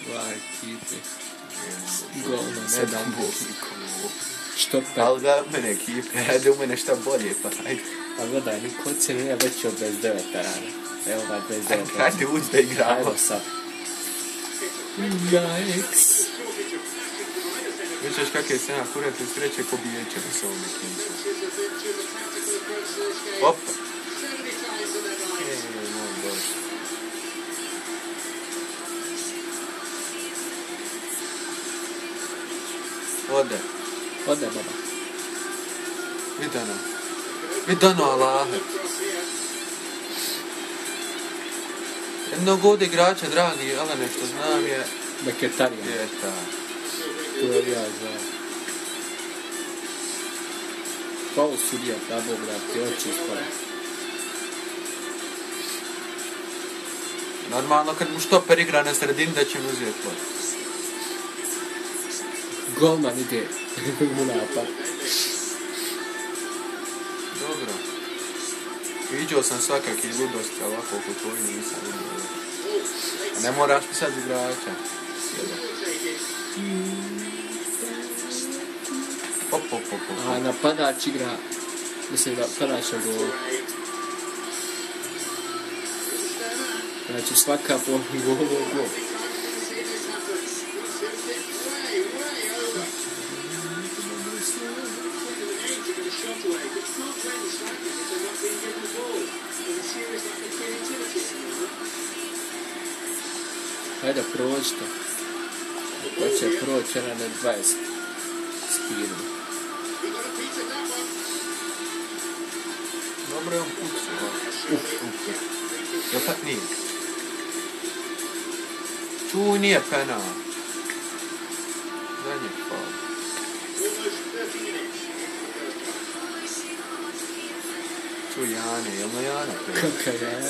Dva ekipe. Gol na 7 gol. Što pet? Ali da mene ekipe, ajde u mene šta bolje, pa ajde. A gledaj, niko se nije već od 29 rana. Evo ga 29. Ajde uđi da igramo. Ajmo sad. Yikes. Vićeš kakve se ja kurete sreće pobijećemo s ovom ekipom. Opa. Moj Bože. Ode. Ode, baba. Vidano, Allahe. Jednog ovdje igrača, dragi, ali nešto znam je... Mkhitaryan. Je ta. To je ja znam. Faul sudija, tamo, brate, oči ispala. Normalno kad mu štoper igra na sredini da će mu uzeti to. Golman ide u napad. Dobro. Viđao sam svakakih ludosti, a ovako oko tvoji nisam vidio. A ne moraš pisati igrača. Op. A napadač igra, mislim da napadač na gol. Znači svaka po golu gol. Hajde prođite. Ako će proći ona na 20 spiru. Dobro je on pucao. Jel tak nije? Čuj, nije penal. Zadnji faul. Čuj, Jane, jel' Jana penal? Kaka Jana.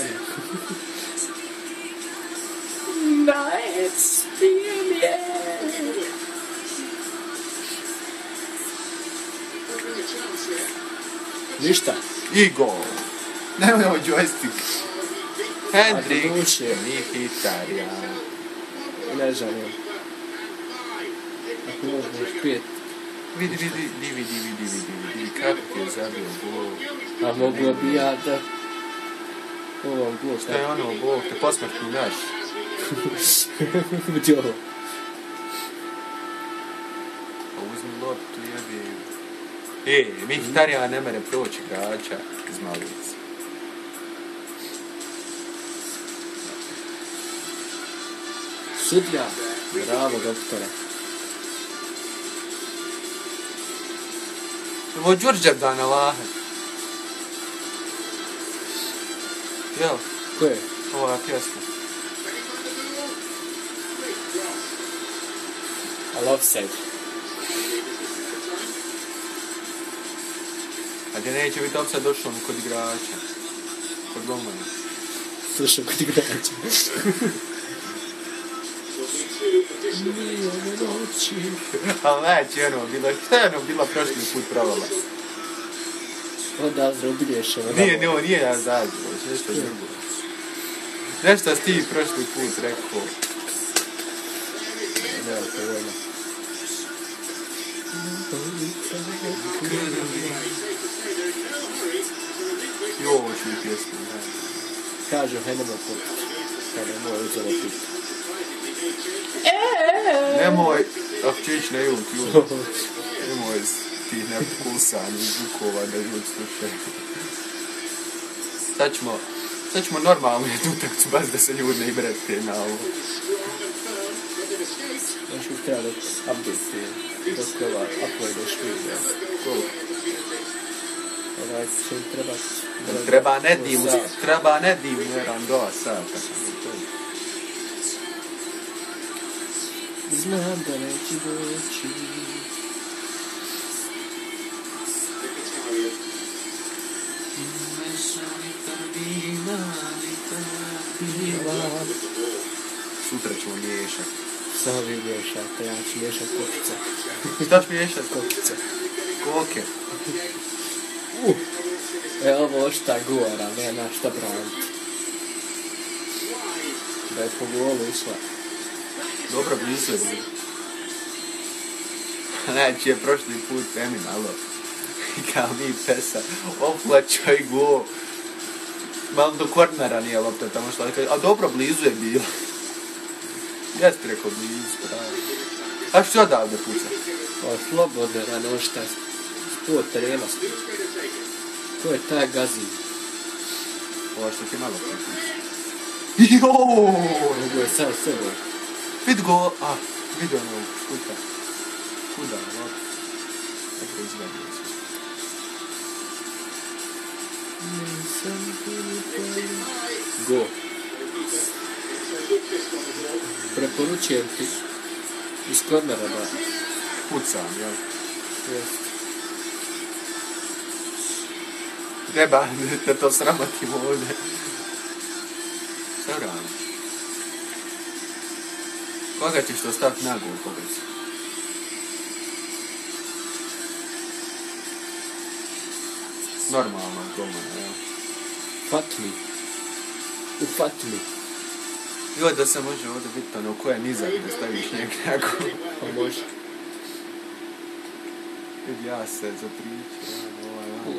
Nice, ništa. I gol. Nemoj ovo joystick. Hendrik. Mkhitaryan. Ne želim. Ako možeš 5. Vidi. Kako ti je zabio gol. A mogu bi ja da... Ovo gol. Šta je ono, Bog te posmrtni naš. Gdje ovo? Pa uzmi loptu, jebi. Mkhitaryan ne mere proći igrača iz Malice. Sudja. Bravo, doktore. Ovo Đurđev dan, Allahe. Jel? Ko je? Ova pjesma. Ali offside. A gdje neće biti offside došlo mi kod igrača. Kod golmana. Slušam kod igrača. Nije noći. Ali neće ono bilo. Šta je ono bila prošli put provala? Onda Azra ubilješava. Nije ja zađu. Nešto drugo. Nešto si ti prošli put rekao. Ne, to je voljno. I ovo ću i pjesmu. Kažu, hajdemo put. Kada moj uzelo pit. Nemoj, ako će ići na YouTube, nemoj tih nepokusanih zvukova da ljudi slušaju. Sad ćemo normalno jednu utakcu, baš da se ljudi ne ibrete na ovo. Još uvijek treba da update dok ova upload još video. Koliko? Ovaj će im trebati... Treba ne divno, jedan 2 sata. Znam da neće doći. Sutra ćemo miješati. Samo vi miješate, ja ću miješati kokice. Šta ću miješati? Kokice. Koke. Ovo šta gora, nema šta braniti. Da je po golu išla. Dobro, blizu je bilo. Znači je prošli put Emin, alo. Kao mi pesa, oplaćaj go. Malo do kornera nije lopta tamo što je, a dobro, blizu je bilo. Jeste rekao blizu, pravi. A što odavde puca? O, slobodno, rano šta je. 100 terena. To je taj gazin. Ovo što ti malo puca. Joooo! Nego je sam sebe. Vid go, vidio ono škuta. Kuda, no? Tako izgledaju se. Go. Preporučujem ti iz kornera da Pucam, jel? jest. Treba da to sramotimo ovdje. Šta radi? Koga ćeš to staviti na gol, koga će? Normalno, golmana, jel? Fatmi. Ufatmi. Joj, da se može ovdje biti ono koja je nizak da staviš njega. Pa može. Vidi, ja se zapriču.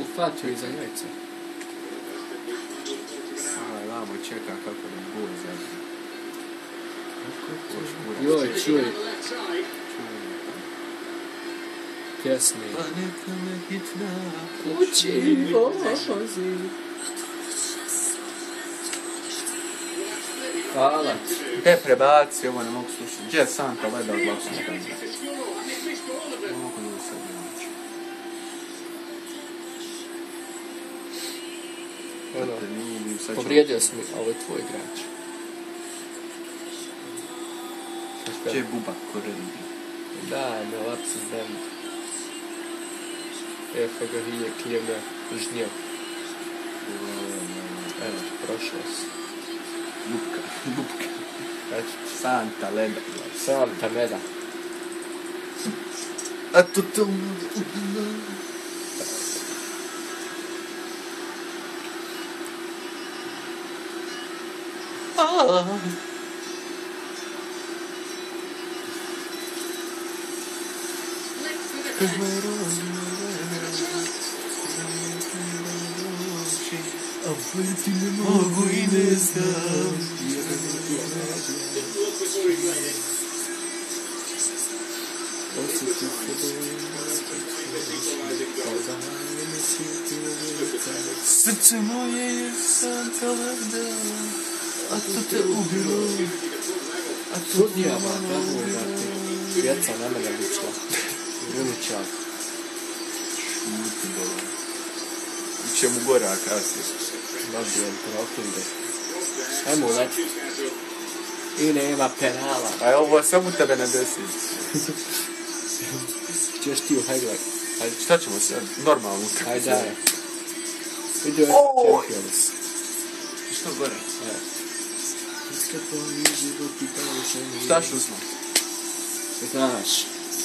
Ufatmi za jajca. Vamo čeka kako nam gol zadnji. Joj, čuj. Pjesmi. Pa neka me hitna Uči, vozi. Hvala. prebaci, ovo ne mogu slušati. Gdje sam to gleda od lapsa? Mogu ne sad naći. Povrijedio sam mi, a ovo je tvoj igrač. Gdje je Bubak Koreli? Da, ne lapsi zemlji. Evo ga hije kljevna žnjev. Evo, prošlo si. Lupka. Eto, Santa Leda. Santa Meda. A to to... Mogu i ne znam. Srce moje je Santa Leda, a to te ubilo. A to Sudija ba, kako je da ti djeca na mene ličila. Uliča. Šuti dole. Iće mu gore, a kasnije. Dobijem proklinde. Ajmo uleti. I nema penala. A ovo samo tebe ne desi. Češ ti u highlight. Ajde, šta ćemo sad? Normalno utakmicu. Ajde, daj. Vidio je Champions. Što gore? Šta Šta šuzno? znaš?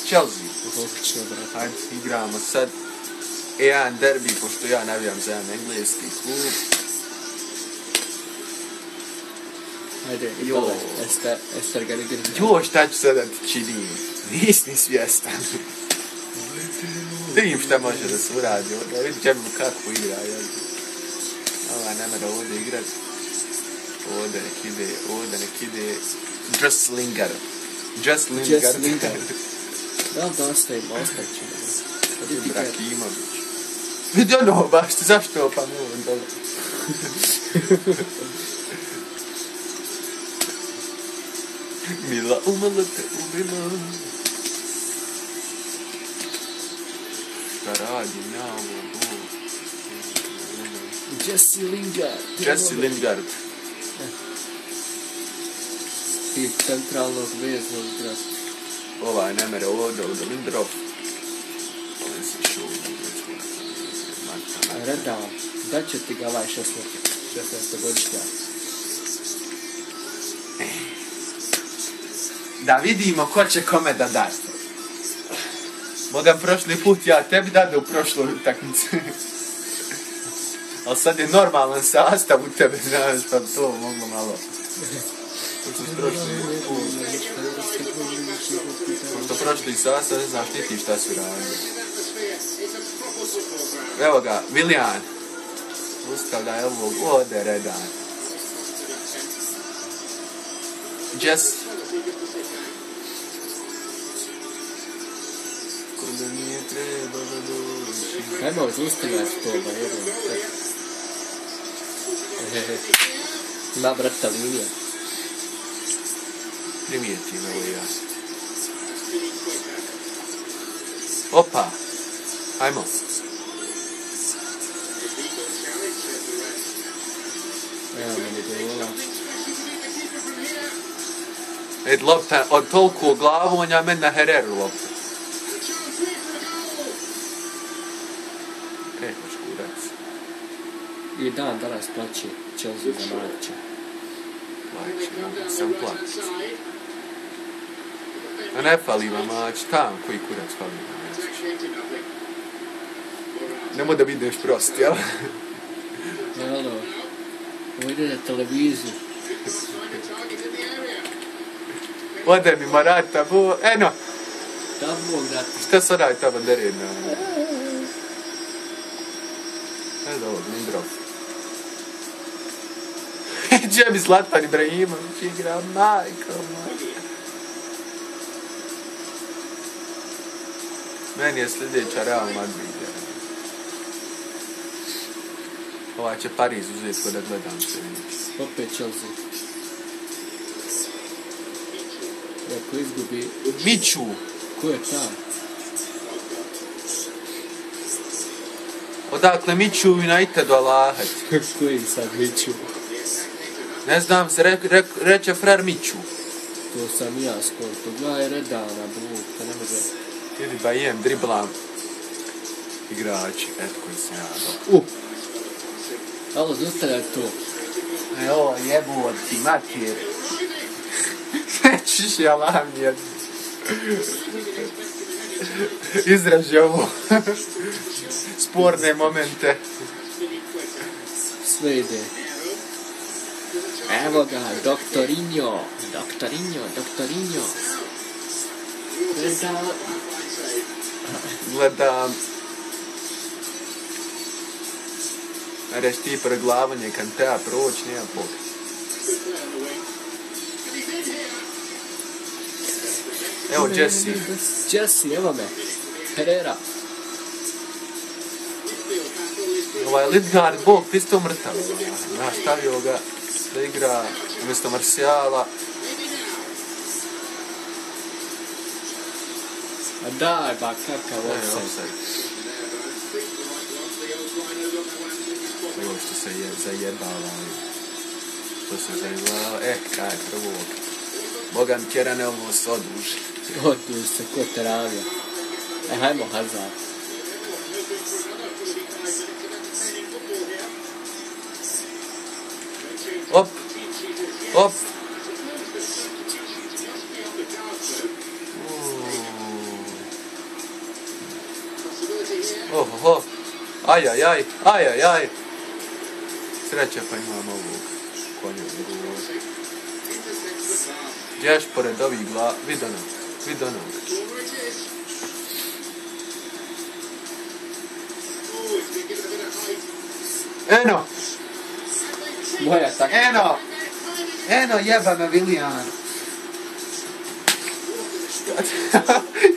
Chelsea. Uhopično, brate. Ajde, igramo sad. Jedan derbi, pošto ja navijam za jedan engleski klub. Ajde, Jo. idole. Ester ga ligir. Joj, šta ću sada ti činim? Nisi ni svjestan. Vidim šta može da se uradi. Da vidim čemu kako igra. Ova ne mora ovdje igrat. Ovdje nek ide. Just Lingard. Da li da ostavimo, ostavit ćemo. Ibrahimović. Vidi ono, baš ti zašto ovo pa ne ovo dole. Mila umrla te ubila. Šta radi na ovo, Jesse Lingard. I centralnog veznog igrača. Ovaj ne mere ovdje od Lindelof. Ovaj se šuo. Redao, da će ti ga ovaj 16-godišnja. Da vidimo ko će kome da da. Mogam prošli put ja tebi dade u prošloj utakmici. Ali sad je normalan sastav u tebe, znaš, pa to moglo malo. To su prošli put. možda i sasa, ne znaš niti šta su radili. Evo ga, Viljan. Ustavlja ovog, ode redan. Jess. Kuda nije treba da doći. Hajmo zaustavljati to, ba jedno. Ima brata linija. Primijetim, evo i ja. Opa. Hajmo. Evo meni govola. Ed lopta od toliko glavonja men na Hereru lopta. Hoć kurac. I dan danas plaće Chelsea za Marića. Plaće, sam plaće. A ne fali vam mać, tam koji kurac fali vam mać. Nemoj da vidiš prost, jel? Jelo, ovo ide na televiziju. Ode mi Marata, eno! Da Bog da ti. Šta se radi ta banderina? Evo ovog, Mindrov. Gdje mi Zlatan Ibrahimović igra, majko moja. Meni je sljedeća Real Madrid. Ova će Pariz uzeti ko da gledam se. Opet Chelsea. Ako izgubi... Miću! Ko je ta? Odakle Miću Unitedu Alahat? Koji sad Miću? Ne znam se, reče frar Miću. To sam ja skoro. To gledaj redana, Bog, to ne može... Vidi ba jem, driblam. Igrači, eto koji sam ja dobro. Alo, zaustavljaj to. Evo, jebo ti mater. Nećiš ja vam jedno. Izraži ovo. Sporne momente. Sve ide. Evo ga, doktorinjo. Gledam. Reš ti preglavanje Kantea proć, nema pogled. Evo Jesse. Evo me. Herrera. Ovaj Lidgard, Bog, isto mrtav. Stavio ga da igra umjesto Marcijala. A daj ba, kakav offside. Ovo što se zajebala. To se zajebala. Kaj prvog. Bogan Kjerane ovo se oduži. Oduži se ko teravija. Hajmo Hazard. Op. Oho. Ajajaj. Sreća pa imam ovog konja drugog. Gdješ pored ovih glava? Vid onog. Eno! Moja tako. Eno jeba me Viljan.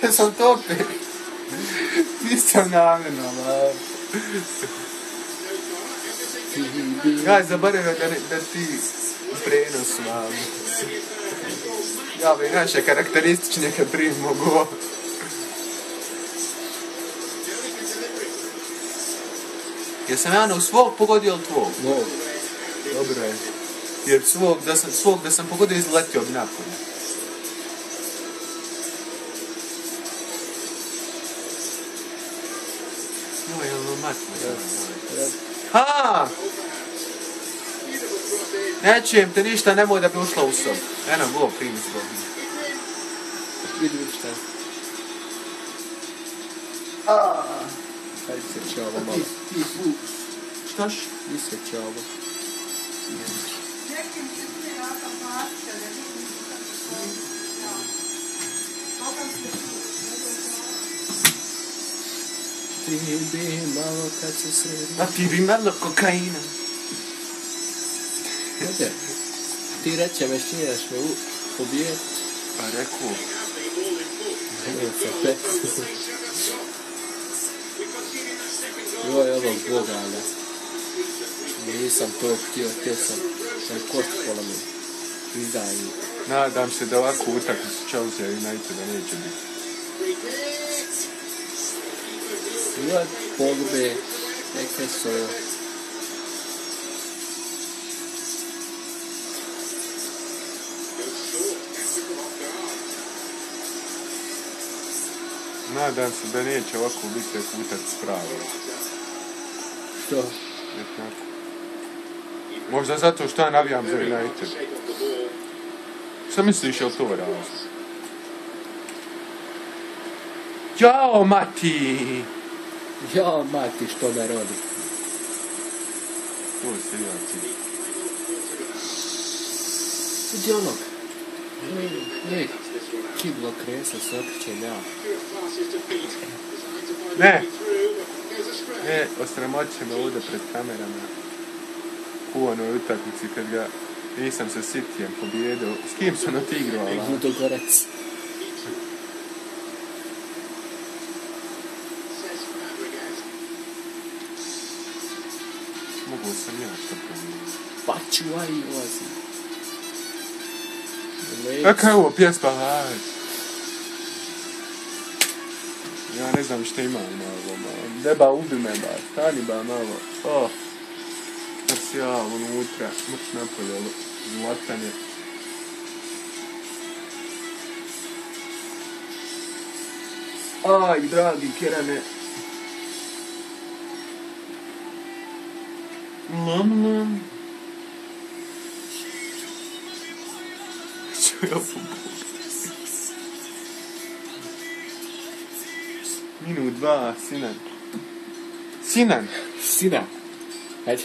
Ja sam topi. Nisam namjerno, lav. Ja zaboravio da ti prenos mam. Ja bi naše karakteristične kad primimo go. Jesam ja svog pogodio ili tvog? Mog. Dobro je. Jer svog da sam pogodio izletio bi napolje. Joj, je li matno? Ha! Nećujem te ništa, nemoj da bi ušla u sobu. Eno, gol, primi zbog. Vidi šta. Hajde se će ovo malo. Štaš? Isveće ovo. ti bi malo kad se sredi. A ti bi malo kokaina. Gdje? Ti reće me štiraš me pobijeti. Pa rekao. Nije se pet. Joj, ovog Boga, ali nisam to htio sam kost polomio. Izdaj. Nadam se da ovako utakmicu Chelsea i Uniteda neće biti. Joj, Pogbe, neke su... Nadam se da neće ovako biti utakmicu pravi. Što? Možda zato što ja navijam za United. Šta misliš je li to razlog? Jao, Mati! Jao, mati, što me rodi. To je seljaci. Gdje onog? Ne, kiblo kresa se okrićem ja. Ne! Ne, osramoće me ovdje pred kamerama. U onoj utakmici kad ga nisam sa Cityjem pobjedio. S kim sam otigrao? Ludogorec. Mogu sam ja što promijeniti. Pa čuvaj i ulazi. Kaka je ovo pjesma, hajde. Ja ne znam što imam malo. Deba, ubi me bar. Stani ba malo. Oh. Kad si ja unutra. Mrš napolje, ovo. Zlatanje. Aj, dragi Kerane. Lam. Čo ja pobogu? Minut 2, Sinan. Sina. Hajde.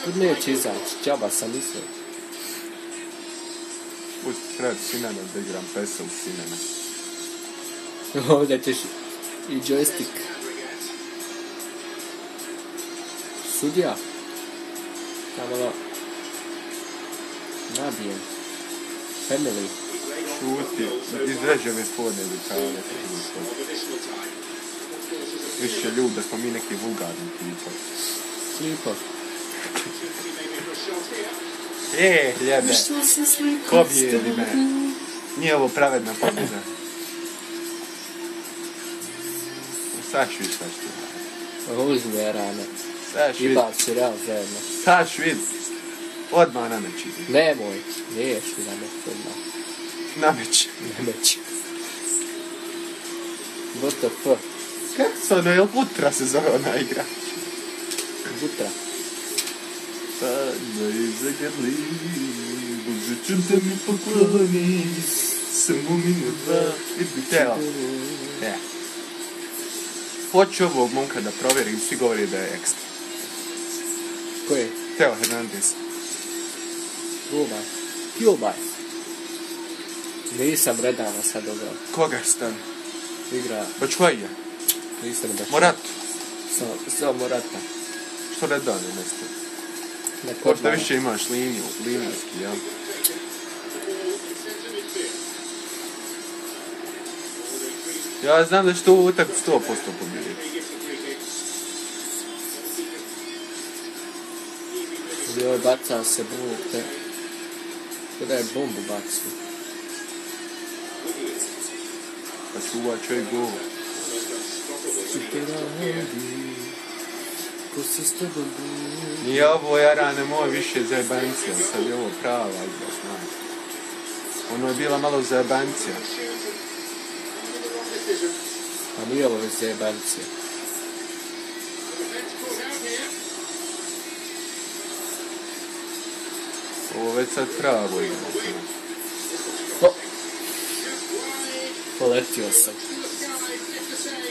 Kud neće izaći, džaba sam mislio. Pusti sred Sinana da igram pesel Sinana. Ovdje ćeš i joystick. Sudija. Tamo nabijem. Family. Šuti. Izređe me spodne dukane. Više ljudi da smo mi neki vulgarni tipa. Slipo. Ljebe. Pobjedi me. Nije ovo pravedna pobjeda. Sad ću vidjeti šta ću ti. Uzme rane. Sad ću I vidjeti. baci real zajedno. Sad ću vidjeti. Odmah nameći. Nemoj. Niješ mi nameći odmah. Nameći. Nameći. WTF. Kako se ono, jel Butra se zove ona igra? Butra. Pa da izagrli, Bože ću te mi pokloni, samo minut 2, vidi teo. Hoću ovog momka da provjerim, svi govori da je ekstra. Ko je? Teo Hernandez. Gumaj. Pjubaj. Nisam redano sad dobro. Koga je stan? Igra. Bačuaja. Nisam baš. Moratu. Samo Morata. Što redano nešto? Ne Ko što više imaš linijski, jel? Ja znam da će to utak 100% pobjediti. Joj, bacao se buk, kada je bombu bacio. Pa čuva čovjek gol. Ko se s tobom budi? Nije ovo jarane moje više zajebancija, sad je ovo prava igra, znaš. Ono je bila malo zajebancija. A nije ovo zajebancija. Ovo već sad pravo igra. Poletio sam.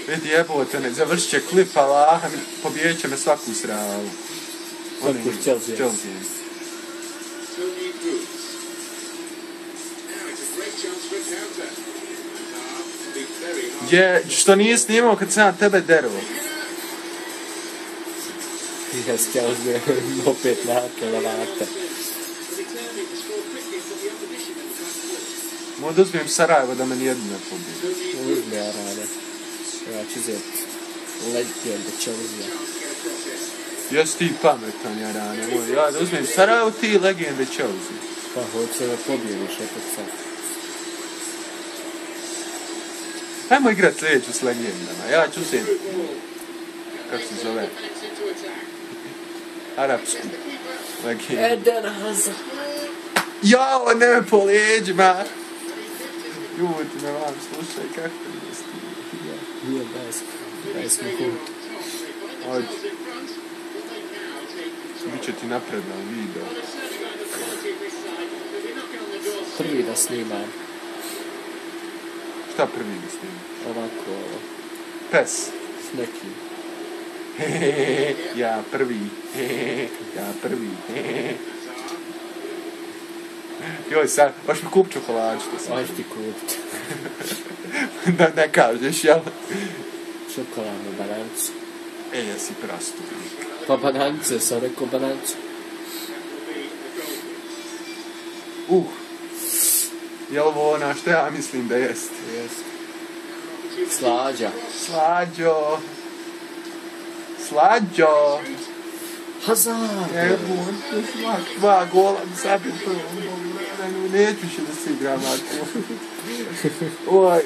Vidi jebote, ne završit će klip, ali pobijedit će me svaku sravu. Svaku s Chelsea. Što nije snimao kad sam ja tebe dervo? Jes, ja uzmem opet nake lavate. Možda uzmem Sarajevo da me nijedno ne pobije. Uzme ja rade. Ja ću uzeti legende Chelsea. Jes ti pametan, Jarane moj. Ja da uzmem Sarajevo, ti legende Chelsea. Pa hoće da pobijediš opet sad. Ajmo igrat sljedeću s legendama. Ja ću uzeti, kako se zove, arapsku legendu. Eden Hazard. Jao, ne po leđima. Ljudi me vam slušaj, kako nije stiglo. Nije daj smo hut. Ajde. Biće ti napredan video. Prvi da snimam. Šta prvi da snimam? Ovako ovo. Pes. S nekim. Ja prvi. Ja prvi. Joj, sad, baš mi kup čokoladu što sam. Ajde ti kupiti. Da ne kažeš, jel? Čokoladnu banancu. Jesi prastu. Pa banance, sam rekao banancu. Jel ovo ona što ja mislim da jest? Jest. Slađa. Slađo. Slađo. Hazard. Jebun, dva gola mi zabio prvom vremenu. Neću više da se igram ako. Oj,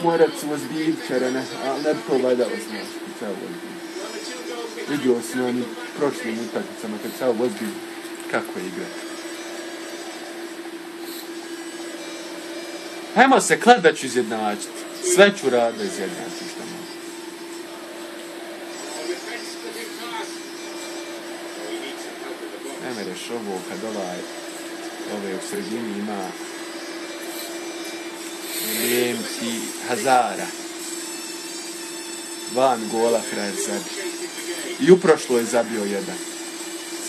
morat su ozbiljčare, ali ne bi to valjalo znaš. Vidio sam oni prošlim utakmicama kad sam ozbilj kako je igra. Ajmo se klad da ću izjednačiti. Sve ću rad da izjednačiti što mogu. Ne mereš ovo kad ove u sredini ima Lijem ti Hazara. Van gola frajer zabio. I uprošlo je zabio jedan.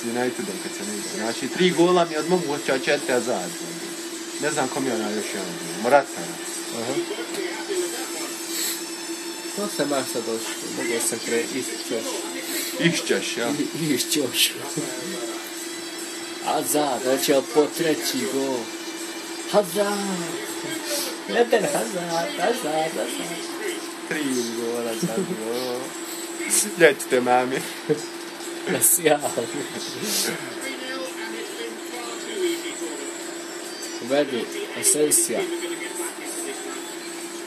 S Unitedom kad se ne igra. Znači 3 gola mi odmoguća 4 Hazard. Ne znam kom je ona još jedan bio. Moratara. Aha. To se baš sad došlo. Mogao sam išćeš. Išćeš, ja? Išćeš. Hazard, hoće li po treći gol? Hazard. Eden Hazard. 3 gola zabio. Ljećite, mami. Sjajno. Vedi, Asensija.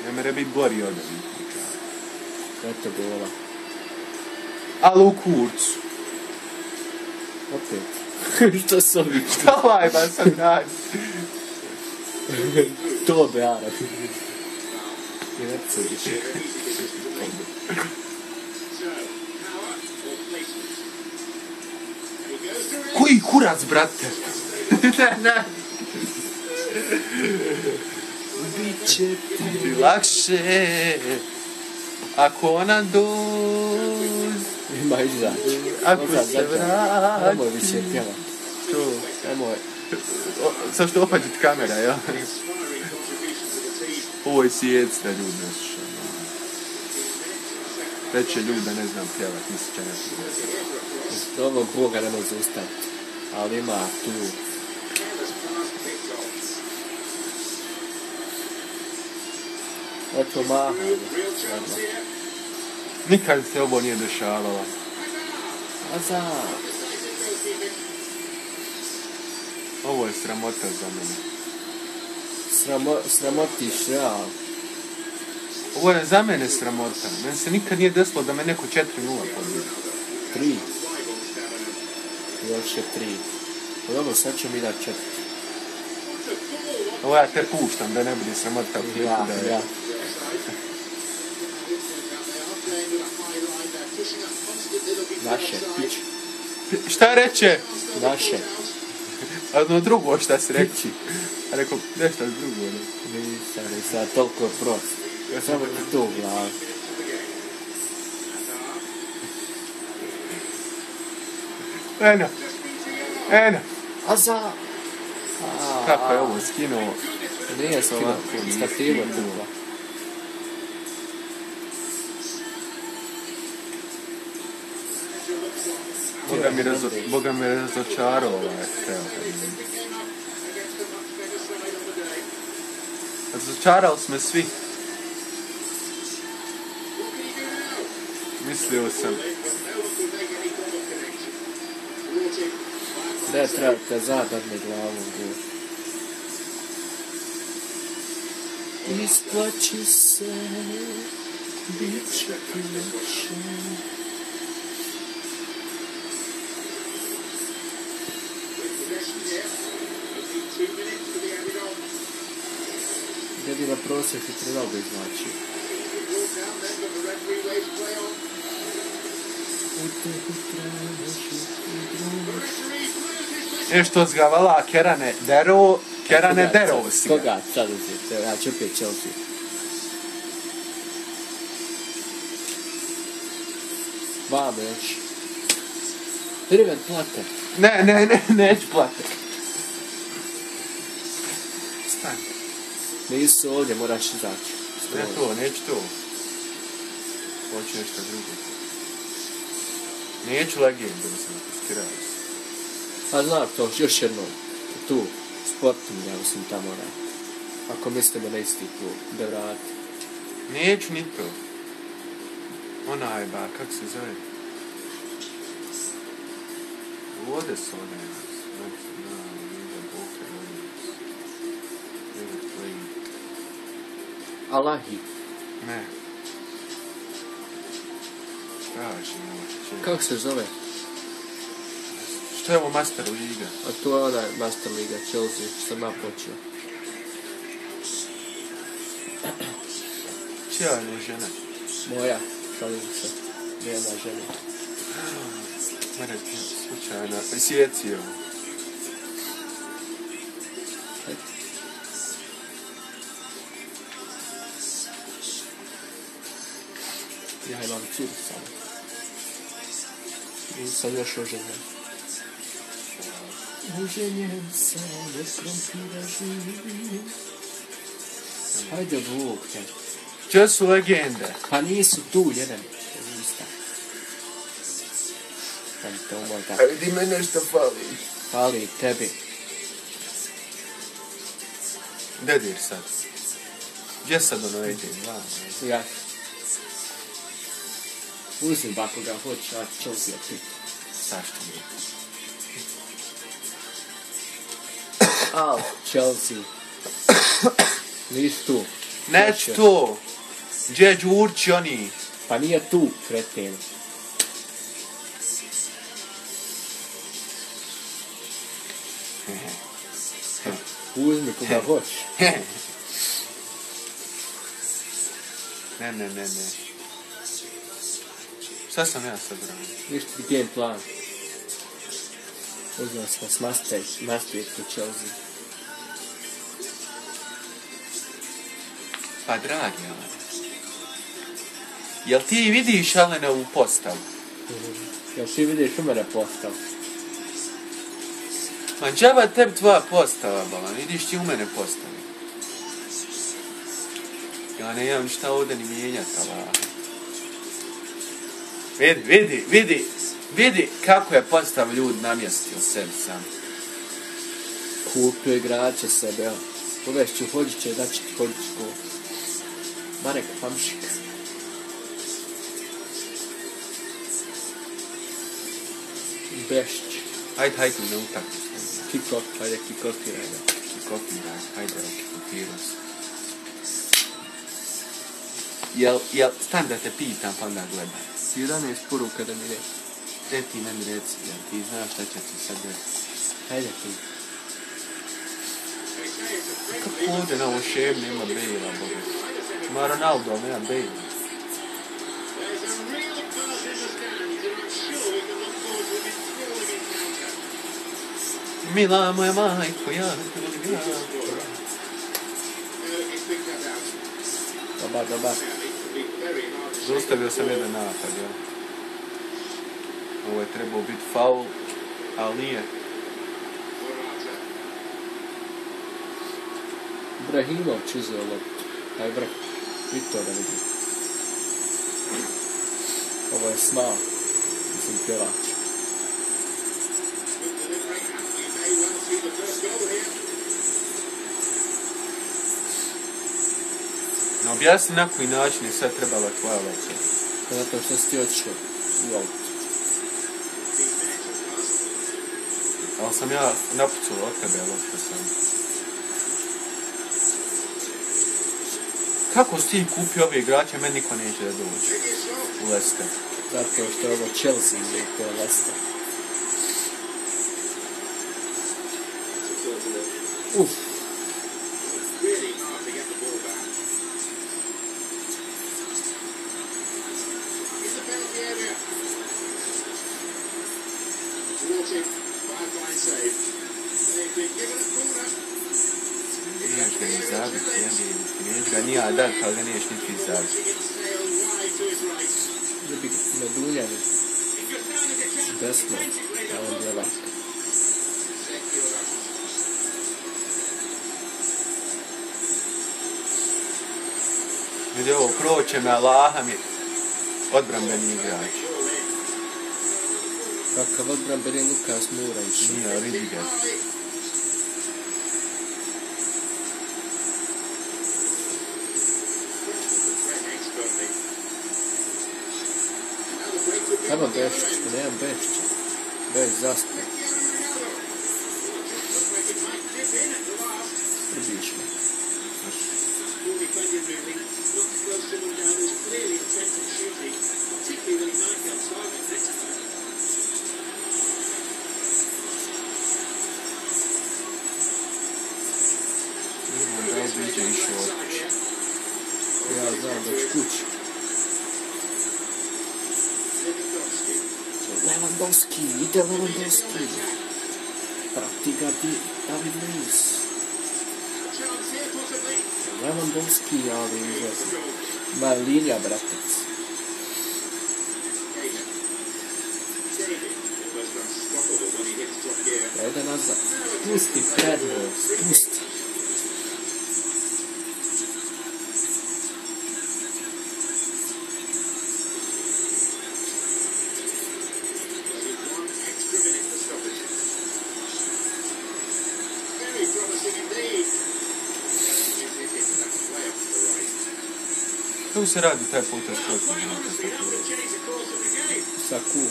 Ne mere biti gori od ovih. Eto gola. Ali u kurcu. Opet. Što su ovi? Šta ovaj ba sam radi? To be Arab. I ne se više. Koji kurac, brate? Ne. Biće Ti lakše ako ona dođe. ima izaći. Ako se vrati. Nemoj više pjevat. Što? Nemoj. Sad što opađit kamera, ja? Ovo je sjec da ljudi ne sluša. Reće ljudi da ne znam pjevat, misli će nešto. Ovog Boga ne može zaustaviti. Ali ima tu. Eto maha. Nikad se ovo nije dešavalo. Hazard. Ovo je sramota za mene. Sramotiš, real. Ovo je za mene sramota. Meni se nikad nije desilo da me neko 4-0 pobjedi. 3. Još je 3. Dobro, sad ćemo mi dati 4. Ovo ja te puštam da ne bude sramota. Ja. Naše, pić. Šta reče? Naše. A ono drugo šta si reći? A rekao, nešto drugo. Ne? Nisam toliko prost. Samo ti to u glavi. Eno. Hazard. Kako je ovo skinuo? Nije se ovako, stativo tukla. Boga mi razočarao ovaj teo. Razočarali smo svi. Mislio sam. Da trebate zadadne glavom gore. Isplaći se, bit će ti lakše. Jedina prosjek je trebao da izlači. Što zgavala Kerane dero si ga. Koga sad uzeti? Ja ću opet Chelsea. Vamo još. Privet plate. Neću plate. Stani. Nisu ovdje, moraš izaći. Neću to. Hoću nešto drugo. Neću legendu da sam poskirao. A znam to, još jednom. Tu, sportom, ja mislim tamo onaj. Ako mislimo na isti klub, da vrati. Neću ni to. Onaj bar, kak se zove? Ovdje su onaj. Alahi. Ne. Strašno. Kako se zove? Što je ovo Master Liga? A to je onaj Master Liga, Chelsea, što sam napočeo. Čija je žena? Moja, šalim se. Nema žena. Mene ti slučajno sjecio. Ja imam curu samo. I sam još oženjen. Oženjen sam, bez krompira živim. Hajde Bog te. Če su legende? Pa nisu tu jedan. Nista. Sam to umoj tako. A vidi me nešto fali. Fali tebi. Gdje dir sad? Gdje sad ono ide? Ja. Uzim ako ga hoćeš, a Chelsea opet. Sašto mi. Al, Chelsea. Nisu tu. Neću to. Gdje je Đurći oni? Pa nije tu, kreten. Uzmi koga hoćeš. Ne. Šta sam ja sad radio? Ništa ti game plan. Uzmano smo s Maastricht u Chelsea. Pa dragi Alene. Jel ti vidiš Alene u postavu? Jel ti vidiš u mene postav? Ma džaba tebi tvoja postava, balan. Vidiš ti u mene postavu. Ja ne imam šta ovdje ni mijenjati, ala. Vidi kako je postav ljud namjestio sebi sam. Kupio igrače sebe, ja. Povešću Hođića i daći ti Hođićku. Marek Hamšik. Bešć. Hajde, ne utakni. Kick-off, hajde kick-offiraj ga. Kick-offiraj, hajde, kick-offiraj se. Jel, stan da te pitam pa onda gledaj. 11 poruka da mi reći. Te ti meni reci, jel ti znaš šta će ti sad reći? Hajde ti. Kako ovdje na ovo šem nema Bejla, boga? Ma Ronaldo, nema Bejla. Mila moja majko, ja ne treba. Dobar. Zaustavio sam jedan napad, ja. Ovo je trebao biti faul, ali nije. Ibrahimović uzeo loptu. Aj brak, vidi to da vidim. Ovo je Smal, mislim pjevač. Objasni na koji način je sad trebala tvoja lekcija. Zato što si ti otišao u auto. Ali sam ja napucao od tebe, lopta sam. Kako si ti kupio ove igrače, meni niko neće da dođe u Leicester. Zato što je ovo Chelsea nije to Leicester. Uf. Niješ ga ni zabiti, niješ ga nija dat, ali ga niješ niti zabiti. Da bi naduljali desno, a on djela. Vidi ovo, proće me, Allaha mi odbrambeni igrač. Kakav odbrambeni Lukas Moura išao. Nije, Ridiger. Evo Bešić, nemam Bešića. Beš zaspe. Prbiš me. Da li biće išao od kuće? Ja znam da ću kući. Lewandowski, ide Lewandowski. Prati ga David Luiz. Lewandowski, ali izlazi. Ma linija, bratec. Ede nazad. Pusti prednost, pusti. Kako se radi taj potez protiv minuta Saku.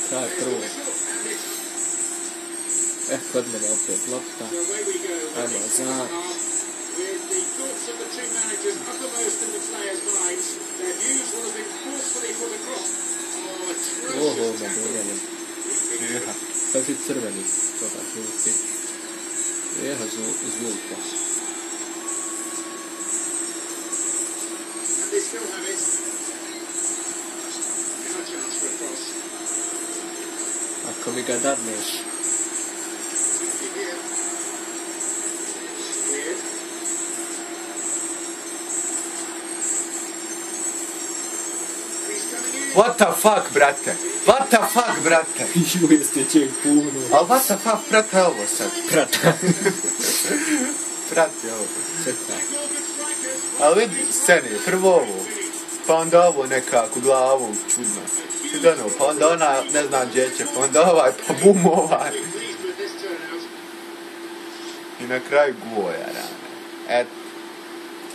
Kraj prvo. Kod mene opet lopta. Ajmo za. Oho, naduljenim. Jeha. Kakvi crveni. Toga, žuti. Jeha, zvulka. Ako mi ga dadneš. What the fuck, brate? What the fuck, brate? Ju jeste ček puno. Ali what the fuck, prate ovo sad. Prata. Prati ovo. Čekaj. Ali vidi scene, prvo ovo, pa onda ovo nekako glavom čudno. I ono, pa onda ona, ne znam gdje će, pa onda ovaj, pa bum ovaj. I na kraju goja, rane.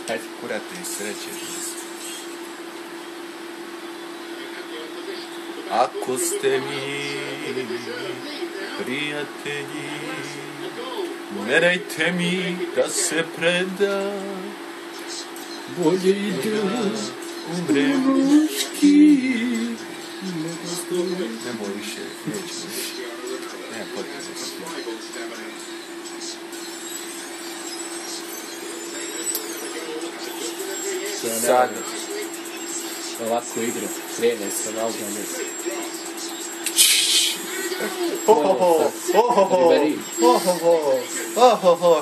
Eto, kurate i sreće. Ako ste mi prijatelji, ne dajte mi da se predam. Bolje ide umrem muški. Nemoj više, nećemo više. Nema potrebe. sad. Ovako igra. Krene sa Valganom.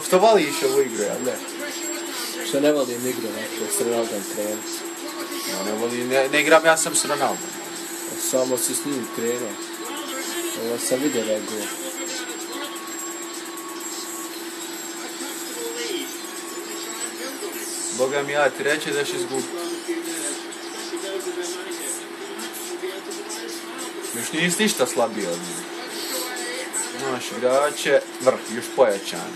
Što voliš ovu igru, jel ne? Što ne volim igru, neko, s Ronaldom krenuti. Ne volim, ne igram, ja sam s Ronaldom. Samo si s njim krenuo. Ovo sam vidio da je gol. Boga mi ja ti reći da ćeš izgubiti. Još nisi ništa slabiji od njih. Znaš naš igrač je vrh, još pojačan.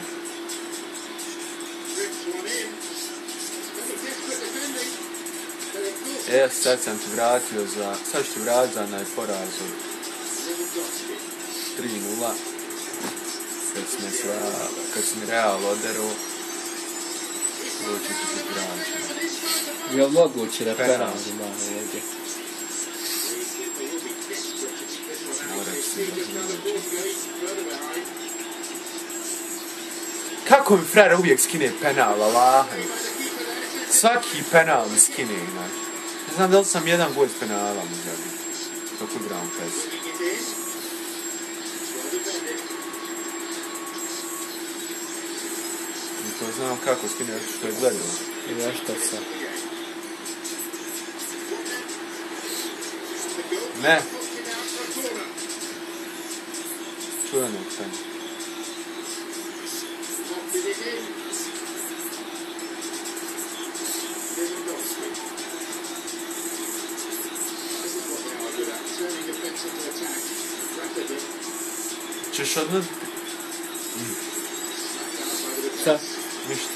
Sad sam ti vratio sad ću ti vratiti za najporazom 3:0. Kad si mi Real oderu, ovo ću ti vraćati. Je li moguće da penal ima ovdje? Kako mi frajer uvijek skine penal, Allah? Svaki penal mi skine, inače. Ne znam da li sam jedan gol s penala mu zabio. Dok igram PES. I to znam kako skine, što je gledao. I nešto sam. Ne. Čuvenog sam. Češ odmah? Šta? Ništa.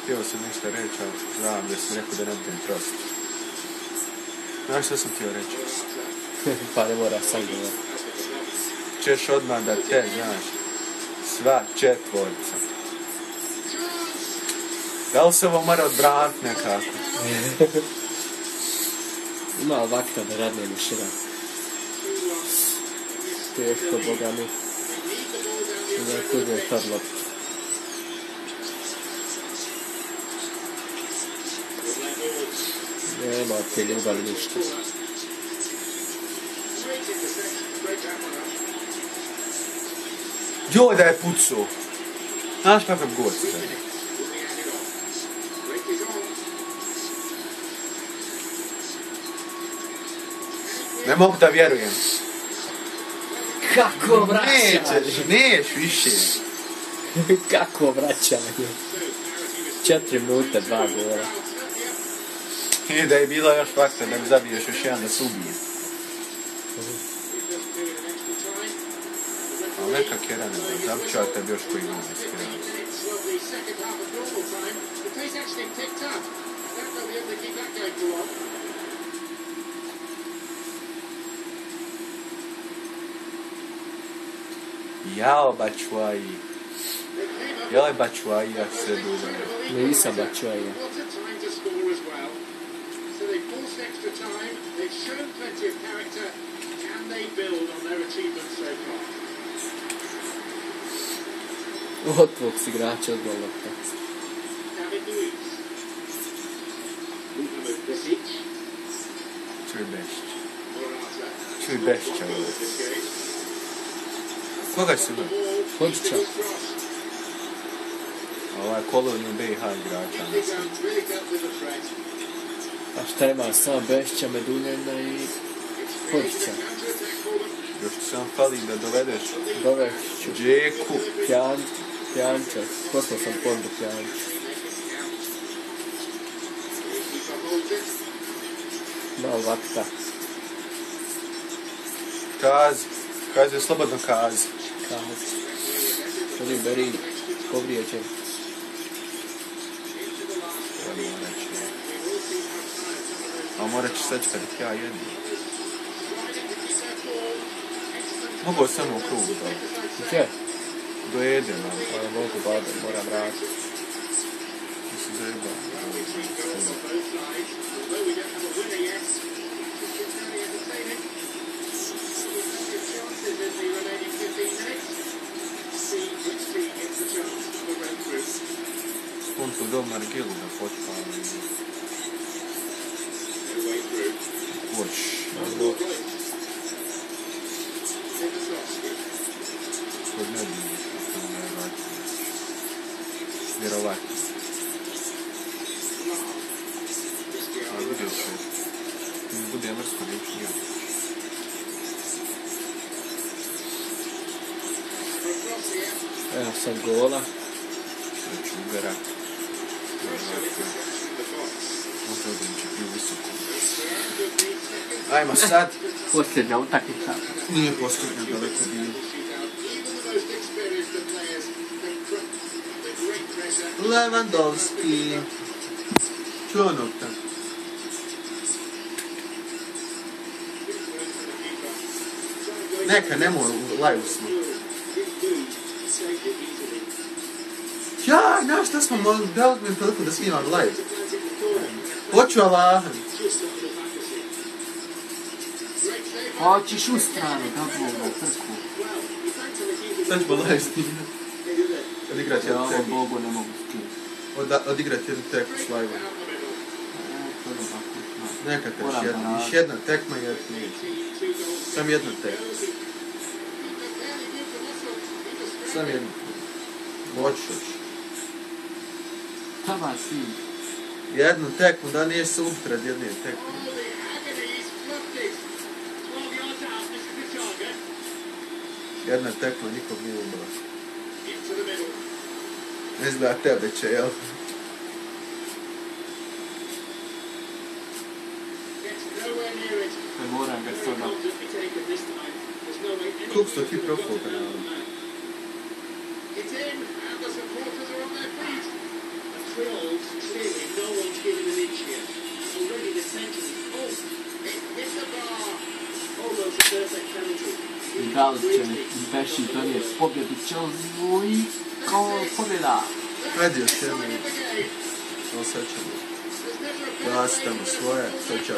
Htio sam nešto reći, ali znam da sam rekao da ne budem prost. Znaš što sam htio reći? Pa ne mora sam govoriti. Češ odmah da te, znaš, sva četvorica. Da li se ovo mora odbraniti nekako? Ima ovakta da radne mišira. Teško, boga mi. Ne kuđe sad loptu. Nema te ljubavi ništa. Joj da je pucao. Znaš kakav god se da je. Ne mogu da vjerujem. Kako vraćanje? Neš više. Kako vraćanje? 4 minute, 2 gola. I da je bilo još fakta da mi zabiješ još jedan da se ubije. Ali neka kjera ne da, zabiću tebi još koji ima iskjera. Jao Bačuaji. Jel' Bačuaji ja se dugo? Nisam Bačuaji. Od tvog si igrača odbog lopta. Čuj Bešća. Koga si ima? Hodžića. Ovaj koloniju BiH igrača. A šta ima samo Bešća, Meduljena i Hodžića? Još ti sam fali da dovedeš Dovešću. Džeku. Pjanča. Poslao sam pondu Pjanču. Malo vakta. Kazi je slobodno kazi. Ovdje beri povrijeđen. A morat ću sad kad ja jedem. Mogu samo u krugu da. Gdje? Dojedem, ali mogu badem, moram raditi. Mislim zajebao. Punto do Margilu da potpali. Koč. Kod ne bi vjerovatno. Ali vidio se. Bude mrsko neću nije. Evo sad gola. Sad ću ugarat. Možda odem će biti visoko. Ajmo sad. Posljednja utakmica. Nije posljednja, daleko bilo. Lewandowski. Čuo nokta. Neka, nemoj, live smo. Ja, znaš šta smo mogli, dali mi telefon da snimam live. Hoću Allahan. Hoćeš u stranu, da Boga, trku. Sad ćemo live snimati. Odigrat jednu Ja, teku. Bogu ne mogu skinu. Odigrat jednu teku s live-om. Neka još jedna. Još jedna tekma i jedna. Sam jedna tekma. Sam jedna. Hoćeš. Taba si. Jednu tekmu, da niješ se ubiti radi jedne tekme. Jedna tekma, nikog nije ubila. Ne izgleda tebe će, jel? Ne moram ga sada. Koliko sto ti profil kanala? Da li će Beši donijeti pobjedu Chelsea i kao pobjeda? Ajde još jedno. Osjećamo. Glasitamo svoje, sad ću